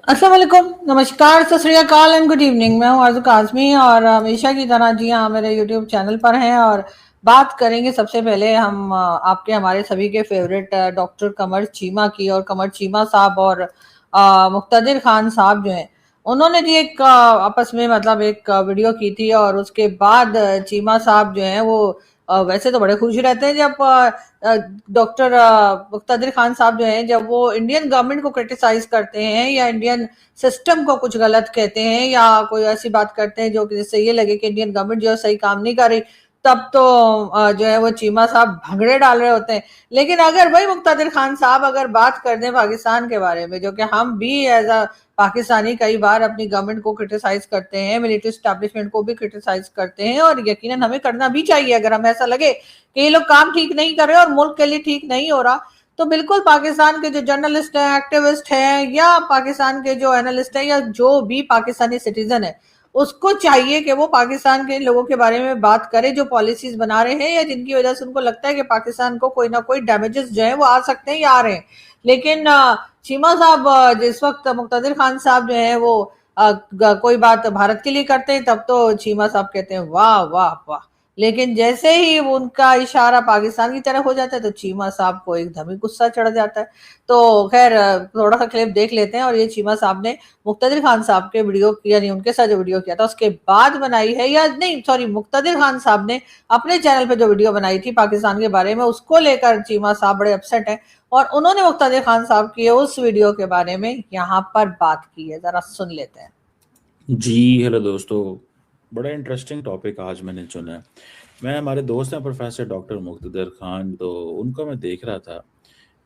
अस्सलाम वालेकुम, नमस्कार, सत श्री अकाल एंड गुड इवनिंग। मैं हूँ आरज़ू काज़मी और हमेशा की तरह जी हाँ मेरे यूट्यूब चैनल पर हैं और बात करेंगे। सबसे पहले हम आपके हमारे सभी के फेवरेट डॉक्टर कमर चीमा की। और कमर चीमा साहब और मुक्तदिर खान साहब जो हैं, उन्होंने जी एक आपस में मतलब एक वीडियो की थी। और उसके बाद चीमा साहब जो हैं वो वैसे तो बड़े खुश रहते हैं जब डॉक्टर मुक्तदिर खान साहब जो हैं जब वो इंडियन गवर्नमेंट को क्रिटिसाइज करते हैं या इंडियन सिस्टम को कुछ गलत कहते हैं या कोई ऐसी बात करते हैं जो कि जिससे ये लगे कि इंडियन गवर्नमेंट जो है सही काम नहीं कर रही, तब तो जो है वो चीमा साहब भंगड़े डाल रहे होते हैं। लेकिन अगर वही मुक्तदिर खान साहब अगर बात कर दें पाकिस्तान के बारे में, जो कि हम भी एज अ पाकिस्तानी कई बार अपनी गवर्नमेंट को क्रिटिसाइज करते हैं, मिलिट्री स्टैब्लिशमेंट को भी क्रिटिसाइज करते हैं, और यकीनन हमें करना भी चाहिए अगर हमें ऐसा लगे कि ये लोग काम ठीक नहीं कर रहे और मुल्क के लिए ठीक नहीं हो रहा। तो बिल्कुल पाकिस्तान के जो जर्नलिस्ट हैं, एक्टिविस्ट हैं, या पाकिस्तान के जो एनालिस्ट हैं, या जो भी पाकिस्तानी सिटीजन है, उसको चाहिए कि वो पाकिस्तान के लोगों के बारे में बात करे जो पॉलिसीज बना रहे हैं या जिनकी वजह से उनको लगता है कि पाकिस्तान को कोई ना कोई डैमेजेस जो है वो आ सकते हैं या आ रहे हैं। लेकिन चीमा साहब जिस वक्त मुक्तदिर खान साहब जो है वो कोई बात भारत के लिए करते हैं, तब तो चीमा साहब कहते हैं वाह वाह वाह। लेकिन जैसे ही उनका इशारा पाकिस्तान की तरफ हो जाता है तो चीमा साहब को एकदम ही गुस्सा चढ़ जाता है। तो खैर थोड़ा सा क्लिप देख लेते हैं। और ये चीमा साहब ने मुक्तदिर खान साहब के वीडियो यानी उनके साथ जो वीडियो किया था उसके बाद बनाई है, या नहीं सॉरी, मुक्तदिर खान साहब ने अपने चैनल पे जो वीडियो बनाई थी पाकिस्तान के बारे में, उसको लेकर चीमा साहब बड़े अपसेट है और उन्होंने मुक्तदिर खान साहब की उस वीडियो के बारे में यहाँ पर बात की है। जरा सुन लेते हैं। जी हेलो दोस्तों, बड़ा इंटरेस्टिंग टॉपिक आज मैंने चुना है। मैं हमारे दोस्त हैं प्रोफेसर डॉक्टर मुक्तदिर खान, तो उनका मैं देख रहा था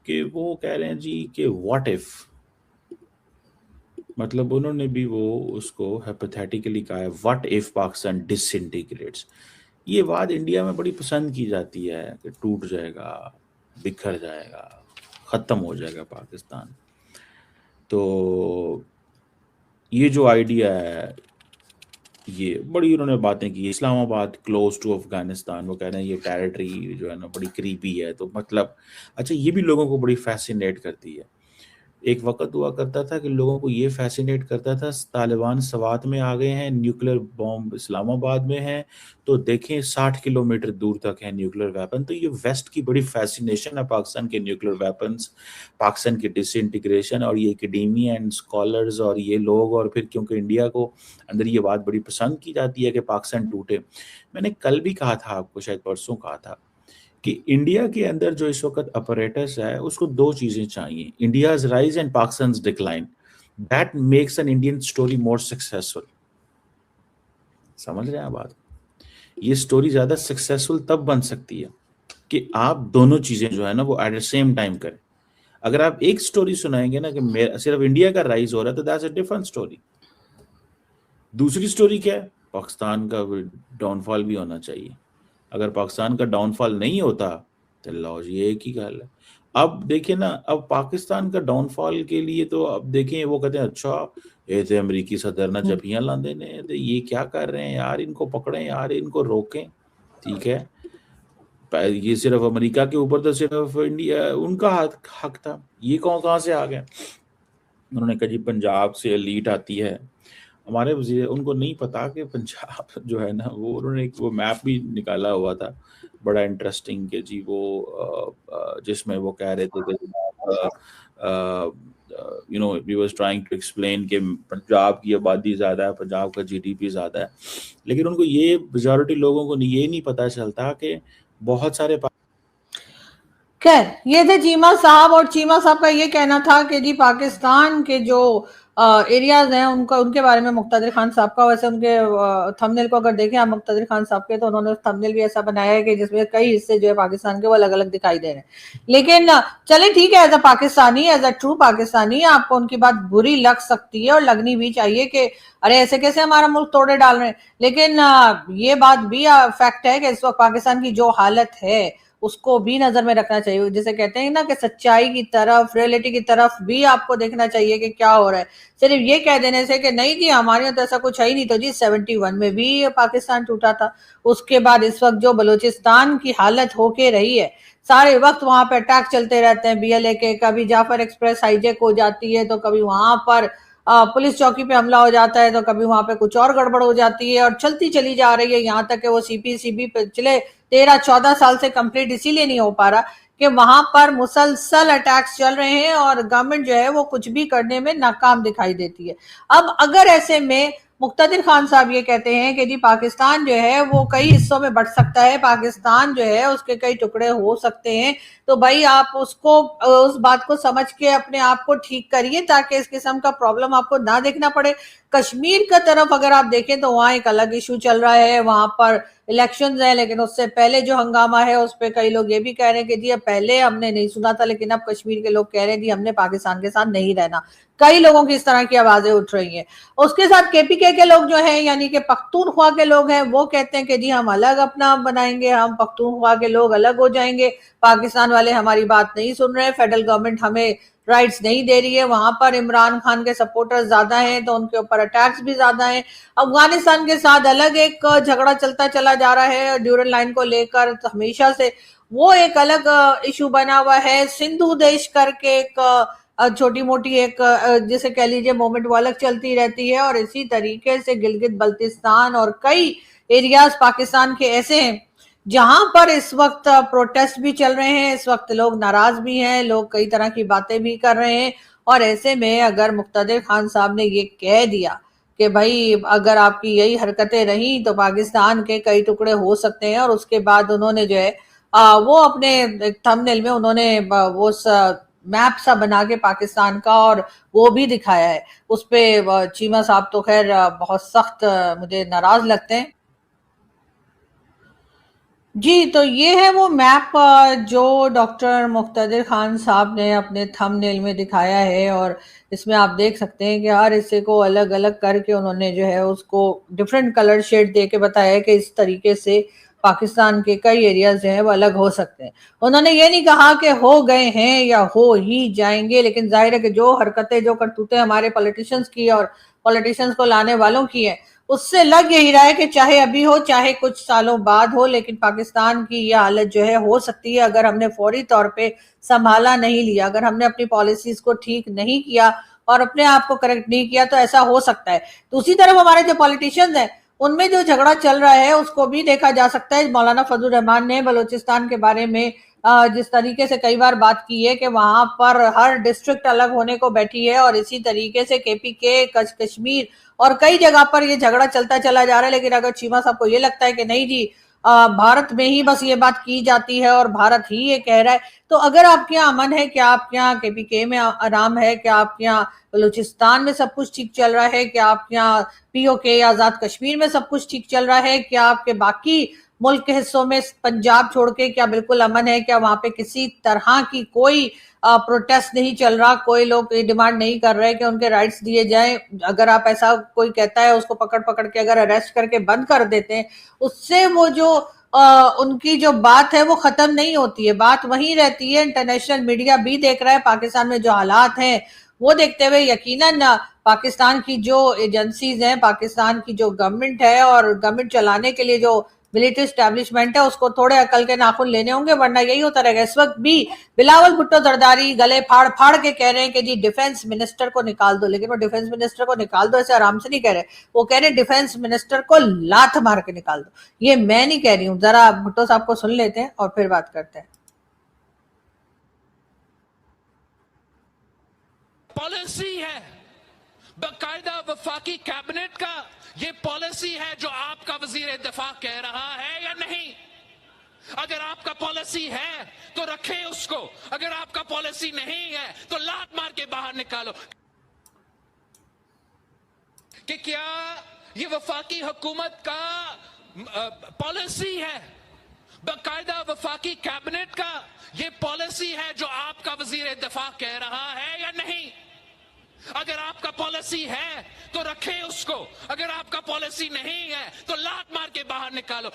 कि वो कह रहे हैं जी कि व्हाट इफ, मतलब उन्होंने भी वो उसको हाइपोथेटिकली कहा है, व्हाट इफ पाकिस्तान डिसइंटीग्रेट्स। ये बात इंडिया में बड़ी पसंद की जाती है कि टूट जाएगा, बिखर जाएगा, ख़त्म हो जाएगा पाकिस्तान। तो ये जो आइडिया है, ये बड़ी उन्होंने बातें की। इस्लामाबाद क्लोज टू अफगानिस्तान, वो कह रहे हैं ये टेरिटरी जो है ना बड़ी करीबी है। तो मतलब अच्छा, ये भी लोगों को बड़ी फैसिनेट करती है। एक वक्त हुआ करता था कि लोगों को ये फैसिनेट करता था तालिबान सवात में आ गए हैं, न्यूक्लियर बॉम्ब इस्लामाबाद में है, तो देखें 60 किलोमीटर दूर तक है न्यूक्लियर वेपन। तो ये वेस्ट की बड़ी फैसिनेशन है पाकिस्तान के न्यूक्लियर वेपन्स, पाकिस्तान की डिसइंटीग्रेशन, और ये एकेडेमिया एंड स्कॉलर्स और ये लोग, और फिर क्योंकि इंडिया को अंदर ये बात बड़ी पसंद की जाती है कि पाकिस्तान टूटे। मैंने कल भी कहा था आपको, शायद परसों कहा था, कि इंडिया के अंदर जो इस वक्त अपरेटस है उसको दो चीजें चाहिए, India's rise and Pakistan decline. That makes an Indian story more successful. समझ रहे हैं आप बात? ये स्टोरी ज्यादा सक्सेसफुल तब बन सकती है कि आप दोनों चीजें जो है ना वो एट द सेम टाइम करें। अगर आप एक स्टोरी सुनाएंगे ना कि सिर्फ इंडिया का राइज हो रहा है, तो दैट्स अ डिफरेंट स्टोरी। दूसरी स्टोरी क्या है? पाकिस्तान का डाउनफॉल भी होना चाहिए। अगर पाकिस्तान का डाउनफॉल नहीं होता तो लॉज ये एक ही गल है। अब देखिए ना, अब पाकिस्तान का डाउनफॉल के लिए तो अब देखें, वो कहते हैं अच्छा ये थे अमेरिकी सदर ना जफियां लांदे ने, तो ये क्या कर रहे हैं यार, इनको पकड़ें यार, इनको रोकें। ठीक है, ये सिर्फ अमेरिका के ऊपर तो सिर्फ इंडिया उनका हक था, ये कहाँ से आ गए? उन्होंने कहा जी पंजाब से एलीट आती है। हमारे वजीर, उनको नहीं पता कि पंजाब जो है ना, वो उन्होंने एक वो मैप भी निकाला हुआ था बड़ा इंटरेस्टिंग कि जी वो जिसमें वो कह रहे थे कि we was trying to explain कि पंजाब की आबादी ज़्यादा है, पंजाब का जीडीपी ज़्यादा है, लेकिन उनको ये मेजॉरिटी लोगों को ये नहीं पता चलता कि बहुत सारे खैर, ये थे चीमा साहब। और चीमा साहब का ये कहना था कि जी पाकिस्तान के जो एरियाज हैं उनका उनके बारे में मुक्तदिर खान साहब का, वैसे उनके थंबनेल को अगर देखें आप मुक्तदिर खान साहब के, तो उन्होंने थंबनेल भी ऐसा बनाया है कि जिसमें कई हिस्से जो है पाकिस्तान के वो अलग अलग दिखाई दे रहे हैं। लेकिन चले ठीक है, as a Pakistani, as a true Pakistani आपको उनकी बात बुरी लग सकती है और लगनी भी चाहिए कि अरे ऐसे कैसे हमारा मुल्क तोड़े डाल रहे हैं। लेकिन ये बात भी फैक्ट है कि इस वक्त पाकिस्तान की जो हालत है उसको भी नजर में रखना चाहिए। जैसे कहते हैं ना कि सच्चाई की तरफ, रियलिटी की तरफ भी आपको देखना चाहिए कि क्या हो रहा है। सिर्फ ये कह देने से कि नहीं जी हमारे यहाँ तो ऐसा कुछ है ही नहीं, तो जी 71 में भी पाकिस्तान टूटा था। उसके बाद इस वक्त जो बलूचिस्तान की हालत होके रही है, सारे वक्त वहां पर अटैक चलते रहते हैं बीएलए के, कभी जाफर एक्सप्रेस हाईजेक हो जाती है, तो कभी वहां पर पुलिस चौकी पे हमला हो जाता है तो कभी वहां पे कुछ और गड़बड़ हो जाती है और चलती चली जा रही है, यहाँ तक कि वो सीपीसीबी पिछले 13-14 साल से कंप्लीट इसीलिए नहीं हो पा रहा कि वहां पर मुसलसल अटैक्स चल रहे हैं और गवर्नमेंट जो है वो कुछ भी करने में नाकाम दिखाई देती है। अब अगर ऐसे में मुक्तदिर खान साहब ये कहते हैं कि जी पाकिस्तान जो है वो कई हिस्सों में बंट सकता है, पाकिस्तान जो है उसके कई टुकड़े हो सकते हैं, तो भाई आप उसको उस बात को समझ के अपने आप को ठीक करिए ताकि इस किस्म का प्रॉब्लम आपको ना देखना पड़े। कश्मीर का तरफ अगर आप देखें तो वहां एक अलग इशू चल रहा है, वहां पर इलेक्शंस है, लेकिन उससे पहले जो हंगामा है उस पर कई लोग ये भी कह रहे हैं कि जी अब पहले हमने नहीं सुना था लेकिन अब कश्मीर के लोग कह रहे हैं जी हमने पाकिस्तान के साथ नहीं रहना। कई लोगों की इस तरह की आवाजें उठ रही हैं। उसके साथ केपीके के लोग जो हैं यानी कि पख्तूनख्वा के लोग हैं वो कहते हैं कि जी हम अलग अपना बनाएंगे, हम पख्तूनख्वा के लोग अलग हो जाएंगे, पाकिस्तान वाले हमारी बात नहीं सुन रहे, फेडरल गवर्नमेंट हमें राइट्स नहीं दे रही है, वहां पर इमरान खान के सपोर्टर्स ज्यादा हैं तो उनके ऊपर अटैक्स भी ज्यादा हैं। अफगानिस्तान के साथ अलग एक झगड़ा चलता चला जा रहा है ड्यूरन लाइन को लेकर हमेशा से, वो एक अलग इशू बना हुआ है। सिंधु देश करके एक छोटी मोटी एक जिसे कह लीजिए मोमेंट वो अलग चलती रहती है और इसी तरीके से गिलगित बल्तिस्तान और कई एरियाज पाकिस्तान के ऐसे हैं जहां पर इस वक्त प्रोटेस्ट भी चल रहे हैं, इस वक्त लोग नाराज भी हैं, लोग कई तरह की बातें भी कर रहे हैं। और ऐसे में अगर मुक्तदिर खान साहब ने ये कह दिया कि भाई अगर आपकी यही हरकतें रही तो पाकिस्तान के कई टुकड़े हो सकते हैं, और उसके बाद उन्होंने जो है वो अपने थंबनेल में उन्होंने वो मैप सा बना के पाकिस्तान का और वो भी दिखाया है, उस पे चीमा साहब तो खैर बहुत सख्त मुझे नाराज लगते हैं। जी, तो ये है वो मैप जो डॉक्टर मुक्तदिर खान साहब ने अपने थंबनेल में दिखाया है और इसमें आप देख सकते हैं कि हर हिस्से को अलग अलग करके उन्होंने जो है उसको डिफरेंट कलर शेड दे के बताया है कि इस तरीके से पाकिस्तान के कई एरियाज जो है वो अलग हो सकते हैं। उन्होंने ये नहीं कहा कि हो गए हैं या हो ही जाएंगे, लेकिन जाहिर है कि जो हरकतें जो करतूतें हमारे पॉलिटिशियंस की और पॉलिटिशियंस को लाने वालों की है उससे लग यही रहा है कि चाहे अभी हो चाहे कुछ सालों बाद हो, लेकिन पाकिस्तान की यह हालत जो है हो सकती है अगर हमने फौरी तौर पे संभाला नहीं लिया, अगर हमने अपनी पॉलिसीज को ठीक नहीं किया और अपने आप को करेक्ट नहीं किया तो ऐसा हो सकता है। दूसरी तरफ हमारे जो पॉलिटिशियंस हैं उनमें जो झगड़ा चल रहा है उसको भी देखा जा सकता है। मौलाना फजल रहमान ने बलूचिस्तान के बारे में जिस तरीके से कई बार बात की है कि वहां पर हर डिस्ट्रिक्ट अलग होने को बैठी है और इसी तरीके से केपीके कश्मीर और कई जगह पर ये झगड़ा चलता चला जा रहा है। लेकिन अगर चीमा साहब को ये लगता है कि नहीं जी भारत में ही बस ये बात की जाती है और भारत ही ये कह रहा है, तो अगर आपके यहाँ अमन है, क्या आपके यहाँ केपीके में आराम है, क्या आपके यहाँ बलूचिस्तान में सब कुछ ठीक चल रहा है, क्या आपके यहाँ पीओके आजाद कश्मीर में सब कुछ ठीक चल रहा है, क्या आपके बाकी मुल्क के हिस्सों में पंजाब छोड़ के क्या बिल्कुल अमन है, क्या वहां पे किसी तरह की कोई प्रोटेस्ट नहीं चल रहा, कोई लोग ये डिमांड नहीं कर रहे कि उनके राइट्स दिए जाएं। अगर आप ऐसा कोई कहता है उसको पकड़ पकड़ के अगर अरेस्ट करके बंद कर देते हैं उससे वो जो उनकी जो बात है वो खत्म नहीं होती है, बात वहीं रहती है। इंटरनेशनल मीडिया भी देख रहा है पाकिस्तान में जो हालात हैं वो देखते हुए यकीनन पाकिस्तान की जो एजेंसीज हैं, पाकिस्तान की जो गवर्नमेंट है और गवर्नमेंट चलाने के लिए जो मिलिट्री एस्टैब्लिशमेंट है उसको थोड़े अकल के नाखून लेने होंगे, वरना यही होता रहेगा। इस वक्त भी बिलावल भुट्टो जरदारी गले फाड़ फाड़ के कह रहे हैं कि जी डिफेंस मिनिस्टर को निकाल दो, लेकिन वो डिफेंस मिनिस्टर को निकाल दो ऐसे आराम से नहीं कह रहे, वो कह रहे डिफेंस मिनिस्टर को लात मार के निकाल दो। ये मैं नहीं कह रही हूँ, जरा भुट्टो साहब को सुन लेते हैं और फिर बात करते हैं। पॉलिसी है बाकायदा वफाकी कैबिनेट का, ये पॉलिसी है जो आपका वजीर दफा कह रहा है या नहीं? अगर आपका पॉलिसी है तो रखें उसको, अगर आपका पॉलिसी नहीं है तो लात मार के बाहर निकालो। कि क्या ये वफाकी हुकूमत का पॉलिसी है बाकायदा वफाकी कैबिनेट का, ये पॉलिसी है जो आपका वजीर दफा कह रहा है या नहीं? अगर आपका पॉलिसी है तो रखें उसको, अगर आपका पॉलिसी नहीं है तो लात मार के बाहर निकालो।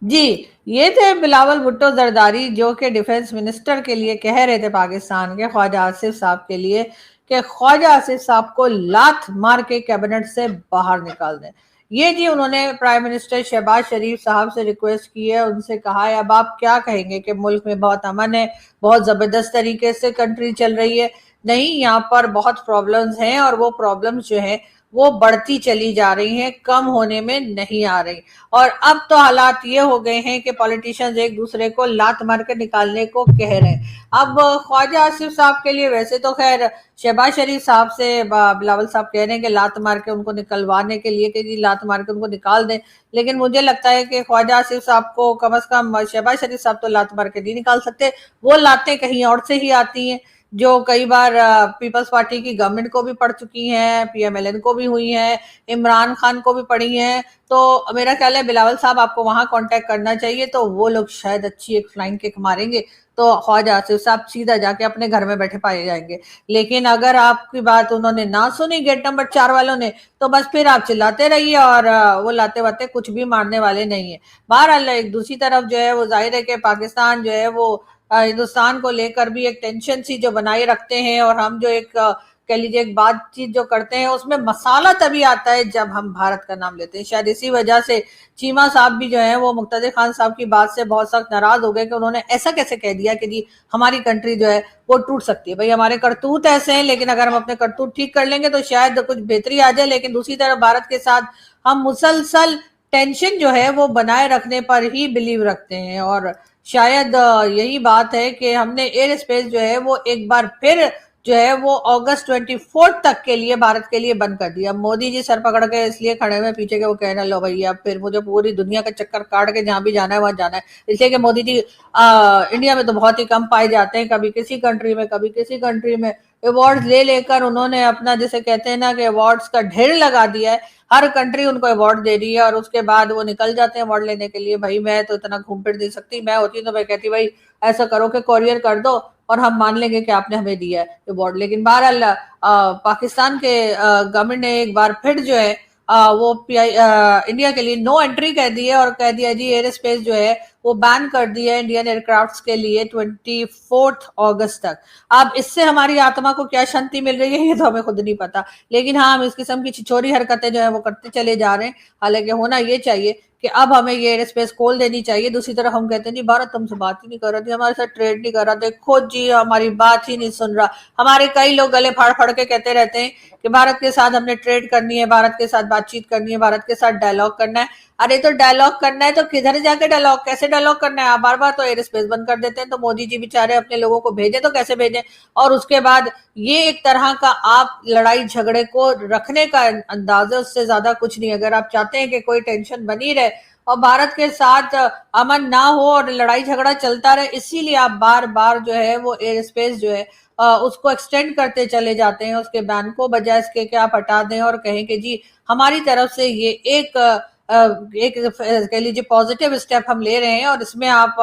जी, ये थे बिलावल भुट्टो जरदारी जो कि डिफेंस मिनिस्टर के लिए कह रहे थे पाकिस्तान के ख्वाजा आसिफ साहब के लिए कि ख्वाजा आसिफ साहब को लात मार के कैबिनेट से बाहर निकाल दें। ये जी उन्होंने प्राइम मिनिस्टर शहबाज शरीफ साहब से रिक्वेस्ट की है, उनसे कहा है अब आप क्या कहेंगे कि मुल्क में बहुत अमन है, बहुत जबरदस्त तरीके से कंट्री चल रही है, نہیں, यहाँ पर बहुत प्रॉब्लम्स हैं और वो प्रॉब्लम्स जो है वो बढ़ती चली जा रही हैं, कम होने में नहीं आ रही। और अब तो हालात ये हो गए हैं कि पॉलिटिशियंस एक दूसरे को लात मार के निकालने को कह रहे हैं। अब ख्वाजा आसिफ साहब के लिए वैसे तो खैर शहबाज शरीफ साहब से बिलावल साहब कह रहे हैं कि लात मार के उनको निकलवाने के लिए कि जी लात मार के उनको निकाल दें, लेकिन मुझे लगता है कि ख्वाजा आसिफ साहब को कम से कम शहबाज शरीफ साहब तो लात मार के नहीं निकाल सकते, वो लातें कहीं और से ही आती हैं जो कई बार पीपल्स पार्टी की गवर्नमेंट को भी पड़ चुकी हैं, पीएमएलएन को भी हुई हैं, इमरान खान को भी पड़ी हैं। तो मेरा ख्याल है बिलावल साहब आपको वहां कांटेक्ट करना चाहिए, तो वो लोग शायद अच्छी एक फ्लाइंग किक मारेंगे तो ख्वाजा आसिफ साहब सीधा जाके अपने घर में बैठे पाए जाएंगे। लेकिन अगर आपकी बात उन्होंने ना सुनी गेट नंबर 4 वालों ने, तो बस फिर आप चिल्लाते रहिए और वो लाते वाते कुछ भी मारने वाले नहीं है। बहरहाल एक दूसरी तरफ जो है वो जाहिर है कि पाकिस्तान जो है वो हिंदुस्तान को लेकर भी एक टेंशन सी जो बनाए रखते हैं, और हम जो एक कह लीजिए एक बातचीत जो करते हैं उसमें मसाला तभी आता है जब हम भारत का नाम लेते हैं। शायद इसी वजह से चीमा साहब भी जो है वो मुक्तदर खान साहब की बात से बहुत सख्त नाराज हो गए कि उन्होंने ऐसा कैसे कह दिया कि जी हमारी कंट्री जो है वो टूट सकती है। भाई हमारे करतूत ऐसे हैं, लेकिन अगर हम अपने करतूत ठीक कर लेंगे तो शायद कुछ बेहतरी आ जाए। लेकिन दूसरी तरफ भारत के साथ हम मुसलसल टेंशन जो है वो बनाए रखने पर ही बिलीव रखते हैं, और शायद यही बात है कि हमने एयर स्पेस जो है वो एक बार फिर जो है वो अगस्त 24 तक के लिए भारत के लिए बंद कर दिया। मोदी जी सर पकड़ के इसलिए खड़े हुए पीछे के, वो कहने लो भैया अब फिर मुझे पूरी दुनिया का चक्कर काट के जहां भी जाना है वहां जाना है, इसलिए कि मोदी जी इंडिया में तो बहुत ही कम पाए जाते हैं, कभी किसी कंट्री में कभी किसी कंट्री में। अवार्ड ले लेकर उन्होंने अपना जैसे कहते हैं ना कि अवार्ड्स का ढेर लगा दिया है, हर कंट्री उनको अवार्ड दे रही है और उसके बाद वो निकल जाते हैं अवार्ड लेने के लिए। भाई मैं तो इतना घूम फिर नहीं सकती, मैं होती तो मैं कहती भाई ऐसा करो कि कोरियर कर दो और हम मान लेंगे कि आपने हमें दिया है अवार्ड। लेकिन बहरहाल पाकिस्तान के गवर्नमेंट ने एक बार फिर जो है वो इंडिया के लिए नो एंट्री कह दी है और कह दिया जी एयर स्पेस जो है वो बैन कर दिया है इंडियन एयरक्राफ्ट्स के लिए 24 अगस्त तक। अब इससे हमारी आत्मा को क्या शांति मिल रही है ये तो हमें खुद नहीं पता, लेकिन हाँ हम इस किस्म की छिछोरी हरकतें जो है वो करते चले जा रहे हैं। हालांकि होना ये चाहिए कि अब हमें ये एयर स्पेस खोल देनी चाहिए। दूसरी तरफ हम कहते हैं जी भारत तुमसे बात ही नहीं कर रहा थी, हमारे साथ ट्रेड नहीं कर रहा, देखो जी हमारी बात ही नहीं सुन रहा। हमारे कई लोग गले फाड़ फाड़ के कहते रहते हैं कि भारत के साथ हमने ट्रेड करनी है, भारत के साथ बातचीत करनी है, भारत के साथ डायलॉग करना है। अरे तो डायलॉग करना है तो किधर जाके डायलॉग, कैसे डायलॉग करना है? आप बार बार तो एयर स्पेस बंद कर देते हैं, तो मोदी जी बेचारे अपने लोगों को भेजे तो कैसे भेजें? और उसके बाद ये एक तरह का आप लड़ाई झगड़े को रखने का अंदाजा, उससे ज्यादा कुछ नहीं। अगर आप चाहते हैं कि कोई टेंशन बनी रहे और भारत के साथ अमन ना हो और लड़ाई झगड़ा चलता रहे, इसीलिए आप बार बार जो है वो एयर स्पेस जो है उसको एक्सटेंड करते चले जाते हैं उसके बैन को, बजाय इसके कि आप हटा दें और कहें कि जी हमारी तरफ से ये एक कह लीजिए पॉजिटिव स्टेप हम ले रहे हैं और इसमें आप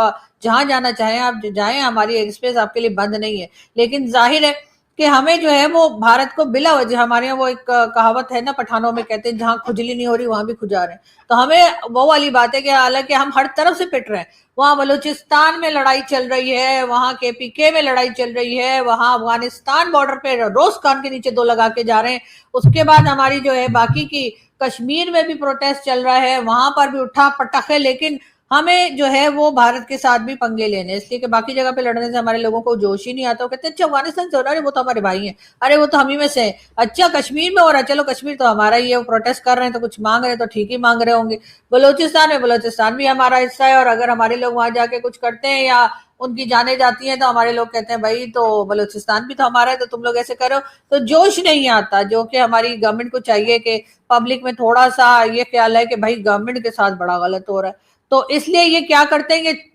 जहां जाना चाहें आप जाएं, हमारी एयर स्पेस आपके लिए बंद नहीं है। लेकिन जाहिर है कि हमें जो है वो भारत को बिला वजह, हमारे यहाँ वो एक कहावत है ना पठानों में कहते हैं जहां खुजली नहीं हो रही वहां भी खुजा रहे हैं, तो हमें वो वाली बात है कि हालांकि हम हर तरफ से पिट रहे हैं। वहां बलूचिस्तान में लड़ाई चल रही है, वहां केपीके में लड़ाई चल रही है, वहां अफगानिस्तान बॉर्डर पे रोस्तान के नीचे 2 लगा के जा रहे हैं। उसके बाद हमारी जो है बाकी की कश्मीर में भी प्रोटेस्ट चल रहा है, वहां पर भी उठा पटाखे। लेकिन हमें जो है वो भारत के साथ भी पंगे लेने, इसलिए कि बाकी जगह पे लड़ने से हमारे लोगों को जोश ही नहीं आता। वो कहते हैं अच्छा अफगानिस्तान से हो रहा है, वो तो हमारे भाई हैं, अरे वो तो हम ही में से है। अच्छा कश्मीर में हो रहा है, चलो कश्मीर तो हमारा ही है, वो प्रोटेस्ट कर रहे हैं तो कुछ मांग रहे हैं तो ठीक ही मांग रहे होंगे। बलूचिस्तान में, बलूचिस्तान भी हमारा हिस्सा है, और अगर हमारे लोग वहां जाके कुछ करते हैं या उनकी जाने जाती हैं तो हमारे लोग कहते हैं भाई तो बलूचिस्तान भी तो हमारा है, तो तुम लोग ऐसे करो। तो जोश नहीं आता, जो कि हमारी गवर्नमेंट को चाहिए कि पब्लिक में थोड़ा सा ये ख्याल है कि भाई गवर्नमेंट के साथ बड़ा गलत हो रहा है। तो इसलिए ये क्या करते हैं कि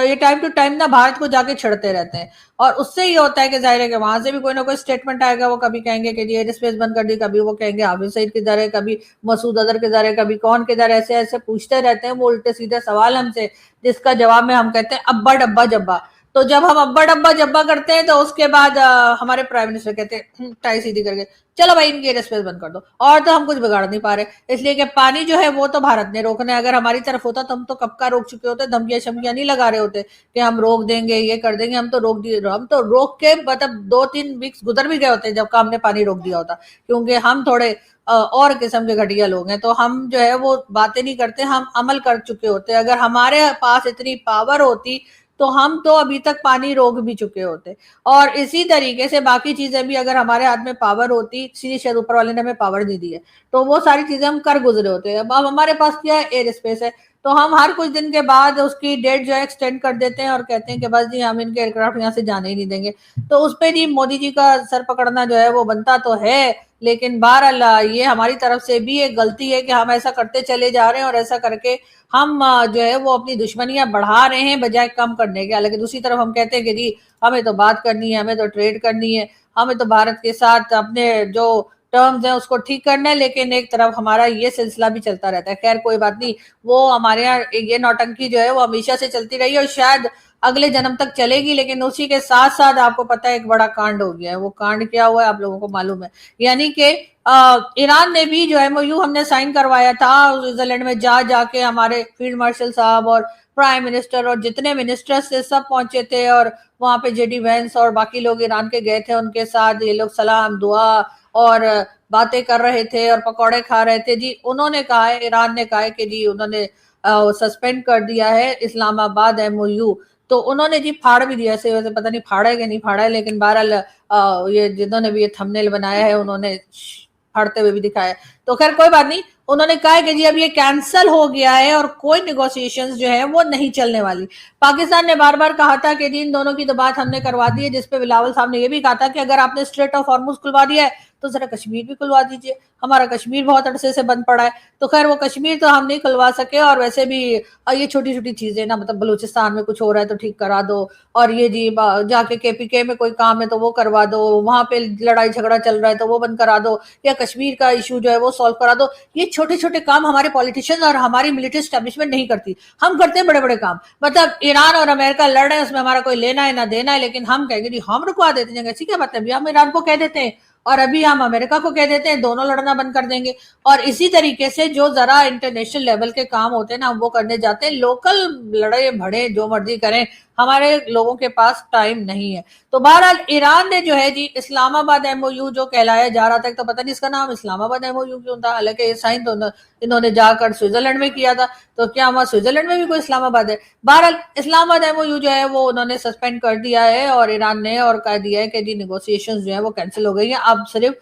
ये टाइम टू टाइम ना भारत को जाके छिड़ते रहते हैं, और उससे ये होता है कि जाहिर है कि वहां से भी कोई ना कोई स्टेटमेंट आएगा। वो कभी कहेंगे कि जी एयर स्पेस बंद कर दी, कभी वो कहेंगे हाफिज सईद किधर है, कभी मसूद अजहर किधर है, कभी कौन किधर है, ऐसे ऐसे पूछते रहते हैं वो उल्टे सीधे सवाल हमसे, जिसका जवाब में हम कहते हैं अब्बा डब्बा जब्बा। तो जब हम अब्बा डब्बा जब्बा करते हैं तो उसके बाद हमारे प्राइम मिनिस्टर कहते हैं टाई सीधी करके चलो भाई इनकी एयर स्पेस बंद कर दो, और तो हम कुछ बिगाड़ नहीं पा रहे। इसलिए कि पानी जो है वो तो भारत ने रोकना है, अगर हमारी तरफ होता तो हम तो कब का रोक चुके होते, धमकियां शमकियां नहीं लगा रहे होते कि हम रोक देंगे ये कर देंगे। हम तो रोक दिए, हम तो रोक के मतलब 2-3 वीक्स गुजर भी गए होते जब का हमने पानी रोक दिया होता, क्योंकि हम थोड़े और किस्म के घटिया लोग हैं। तो हम जो है वो बातें नहीं करते, हम अमल कर चुके होते। अगर हमारे पास इतनी पावर होती تو ہم تو ابھی تک پانی روک بھی چکے ہوتے. اور اسی طریقے سے باقی چیزیں بھی اگر ہمارے ہاتھ میں پاور ہوتی, سیدھی شاید اوپر والے نے ہمیں پاور نہیں دی ہے, تو وہ ساری چیزیں ہم کر گزرے ہوتے. اب ہمارے پاس کیا ہے, ایئر اسپیس ہے, تو ہم ہر کچھ دن کے بعد اس کی ڈیٹ جو ہے ایکسٹینڈ کر دیتے ہیں اور کہتے ہیں کہ بس جی ہم ان کے ایئر کرافٹ یہاں سے جانے ہی نہیں دیں گے. تو اس پہ جی مودی جی کا سر پکڑنا جو ہے وہ بنتا تو ہے, لیکن بہرحال یہ ہماری طرف سے بھی ایک غلطی ہے کہ ہم ایسا کرتے چلے جا رہے ہیں, اور ایسا کر کے ہم جو ہے وہ اپنی دشمنیاں بڑھا رہے ہیں بجائے کم کرنے کے. حالانکہ دوسری طرف ہم کہتے ہیں کہ جی ہمیں تو بات کرنی ہے, ہمیں تو ٹریڈ کرنی ہے, ہمیں تو بھارت کے ساتھ اپنے جو ٹرمز ہیں اس کو ٹھیک کرنا ہے, لیکن ایک طرف ہمارا یہ سلسلہ بھی چلتا رہتا ہے. خیر کوئی بات نہیں, وہ ہمارے یہاں یہ نوٹنکی جو ہے وہ ہمیشہ سے چلتی رہی اور شاید اگلے جنم تک چلے گی. لیکن اسی کے ساتھ ساتھ آپ کو پتہ ہے ایک بڑا کانڈ ہو گیا ہے. وہ کانڈ کیا ہوا ہے آپ لوگوں کو معلوم ہے, یعنی کہ ایران نے بھی جو MOU ہم نے سائن کروایا تھا سوئٹزرلینڈ میں جا کے ہمارے فیلڈ مارشل صاحب اور پرائم منسٹر اور جتنے منسٹرز سے سب پہنچے تھے, اور وہاں پہ JD وینس اور باقی لوگ ایران کے گئے تھے, ان کے ساتھ یہ لوگ سلام دعا اور باتیں کر رہے تھے اور پکوڑے کھا رہے تھے. جی انہوں نے کہا ہے, ایران نے کہا ہے کہ جی انہوں نے سسپینڈ کر دیا ہے اسلام آباد MOU. تو انہوں نے جی پھاڑ بھی دیا, ویسے پتہ نہیں پھاڑا ہے کہ نہیں پھاڑا ہے, لیکن بہرحال یہ جنہوں نے بھی یہ تھمبنیل بنایا ہے انہوں نے پھاڑتے ہوئے بھی دکھایا. تو خیر کوئی بات نہیں, انہوں نے کہا ہے کہ جی اب یہ کینسل ہو گیا ہے اور کوئی نیگوسیشنز جو ہے وہ نہیں چلنے والی. پاکستان نے بار بار کہا تھا کہ جی ان دونوں کی تو بات ہم نے کروا دی ہے, جس پہ بلاول صاحب نے یہ بھی کہا تھا کہ اگر آپ نے اسٹریٹ آف ہارموز کھلوا دیا ہے تو ذرا کشمیر بھی کھلوا دیجئے, ہمارا کشمیر بہت عرصے سے بند پڑا ہے. تو خیر وہ کشمیر تو ہم نہیں کھلوا سکے, اور ویسے بھی یہ چھوٹی چھوٹی چیزیں نا, مطلب بلوچستان میں کچھ ہو رہا ہے تو ٹھیک کرا دو, اور یہ جی جا کے KPK میں کوئی کام ہے تو وہ کروا دو, وہاں پہ لڑائی جھگڑا چل رہا ہے تو وہ بند کرا دو, یا کشمیر کا ایشو جو ہے وہ سالو کرا دو. یہ چھوٹے چھوٹے کام ہمارے پولیٹیشین اور ہماری ملٹری اسٹیبلشمنٹ نہیں کرتی, ہم کرتے ہیں بڑے بڑے کام. مطلب ایران اور امریکہ لڑ رہے ہیں, اس میں ہمارا کوئی لینا ہے نہ دینا ہے, لیکن ہم کہیں گے جی ہم رکوا دیتے ہیں. ایسی کیا مطلب ہے, ہم ایران کو کہہ دیتے ہیں اور ابھی ہم امریکہ کو کہہ دیتے ہیں, دونوں لڑنا بند کر دیں گے. اور اسی طریقے سے جو ذرا انٹرنیشنل لیول کے کام ہوتے ہیں نا, ہم وہ کرنے جاتے ہیں. لوکل لڑے بھڑے جو مرضی کریں, ہمارے لوگوں کے پاس ٹائم نہیں ہے. تو بہرحال ایران نے جو ہے جی اسلام آباد MOU جو کہلایا جا رہا تھا, تو پتہ نہیں اس کا نام اسلام آباد MOU کیوں تھا, حالانکہ یہ سائن تو انہوں نے جا کر سوئٹزرلینڈ میں کیا تھا. تو کیا وہاں سوئٹزرلینڈ میں بھی کوئی اسلام آباد ہے؟ بہرحال اسلام آباد MOU جو ہے وہ انہوں نے سسپینڈ کر دیا ہے, اور ایران نے, اور کہہ دیا ہے کہ جی نیگوسیشنز جو ہیں وہ کینسل ہو گئی ہیں, اب صرف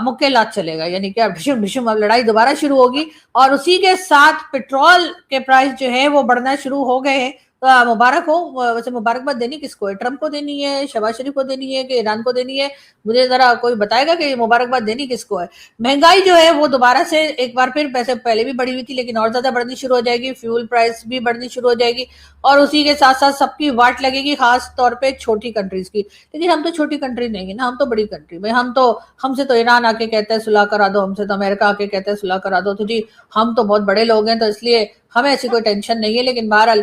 مکیلات چلے گا, یعنی کہ اب اب لڑائی دوبارہ شروع ہوگی. اور اسی کے ساتھ پیٹرول کے پرائس جو ہے وہ بڑھنا شروع ہو گئے ہیں. مبارک ہو. ویسے مبارکباد دینی کس کو ہے, ٹرمپ کو دینی ہے, شہباز شریف کو دینی ہے, کہ ایران کو دینی ہے؟ مجھے ذرا کوئی بتائے گا کہ مبارکباد دینی کس کو ہے. مہنگائی جو ہے وہ دوبارہ سے ایک بار پھر, پیسے پہلے بھی بڑھی ہوئی تھی لیکن اور زیادہ بڑھنی شروع ہو جائے گی. فیول پرائس بھی بڑھنی شروع ہو جائے گی, اور اسی کے ساتھ ساتھ سب کی واٹ لگے گی, خاص طور پہ چھوٹی کنٹریز کی. لیکن ہم تو چھوٹی کنٹری نہیں ہے نا, ہم تو بڑی کنٹری میں, ہم سے تو ایران آ کے کہتا ہے صلح کرا دو, ہم سے تو امریکہ آ کے کہتا ہے صلح کرا دو. تو جی ہم تو بہت بڑے لوگ ہیں, تو اس لیے ہمیں ایسی کوئی ٹینشن نہیں ہے. لیکن بہرحال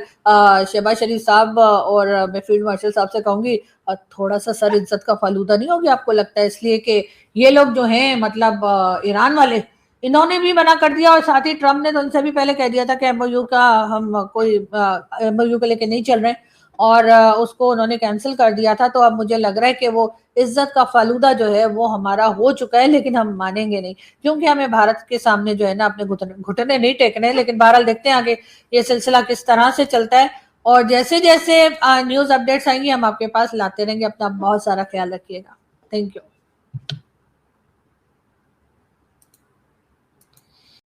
شہباز شریف صاحب اور میں فیلڈ مارشل صاحب سے کہوں گی تھوڑا سا سر عزت کا فالودہ نہیں ہوگی آپ کو لگتا ہے؟ اس لیے کہ یہ لوگ جو ہیں مطلب ایران والے, انہوں نے بھی منع کر دیا, اور ساتھ ہی ٹرمپ نے تو ان سے بھی پہلے کہہ دیا تھا کہ MOU کا ہم کوئی MOU کو لے کے نہیں چل رہے, اور اس کو انہوں نے کینسل کر دیا تھا. تو اب مجھے لگ رہا ہے کہ وہ عزت کا فالودہ جو ہے وہ ہمارا ہو چکا ہے, لیکن ہم مانیں گے نہیں, کیونکہ ہمیں بھارت کے سامنے جو ہے نا اپنے گھٹنے نہیں ٹیکنے. لیکن بہرحال دیکھتے ہیں آگے یہ سلسلہ کس طرح سے چلتا ہے, اور جیسے جیسے نیوز اپڈیٹس آئیں گی ہم آپ کے پاس لاتے رہیں گے. اپنا بہت سارا خیال رکھیے گا. Thank you.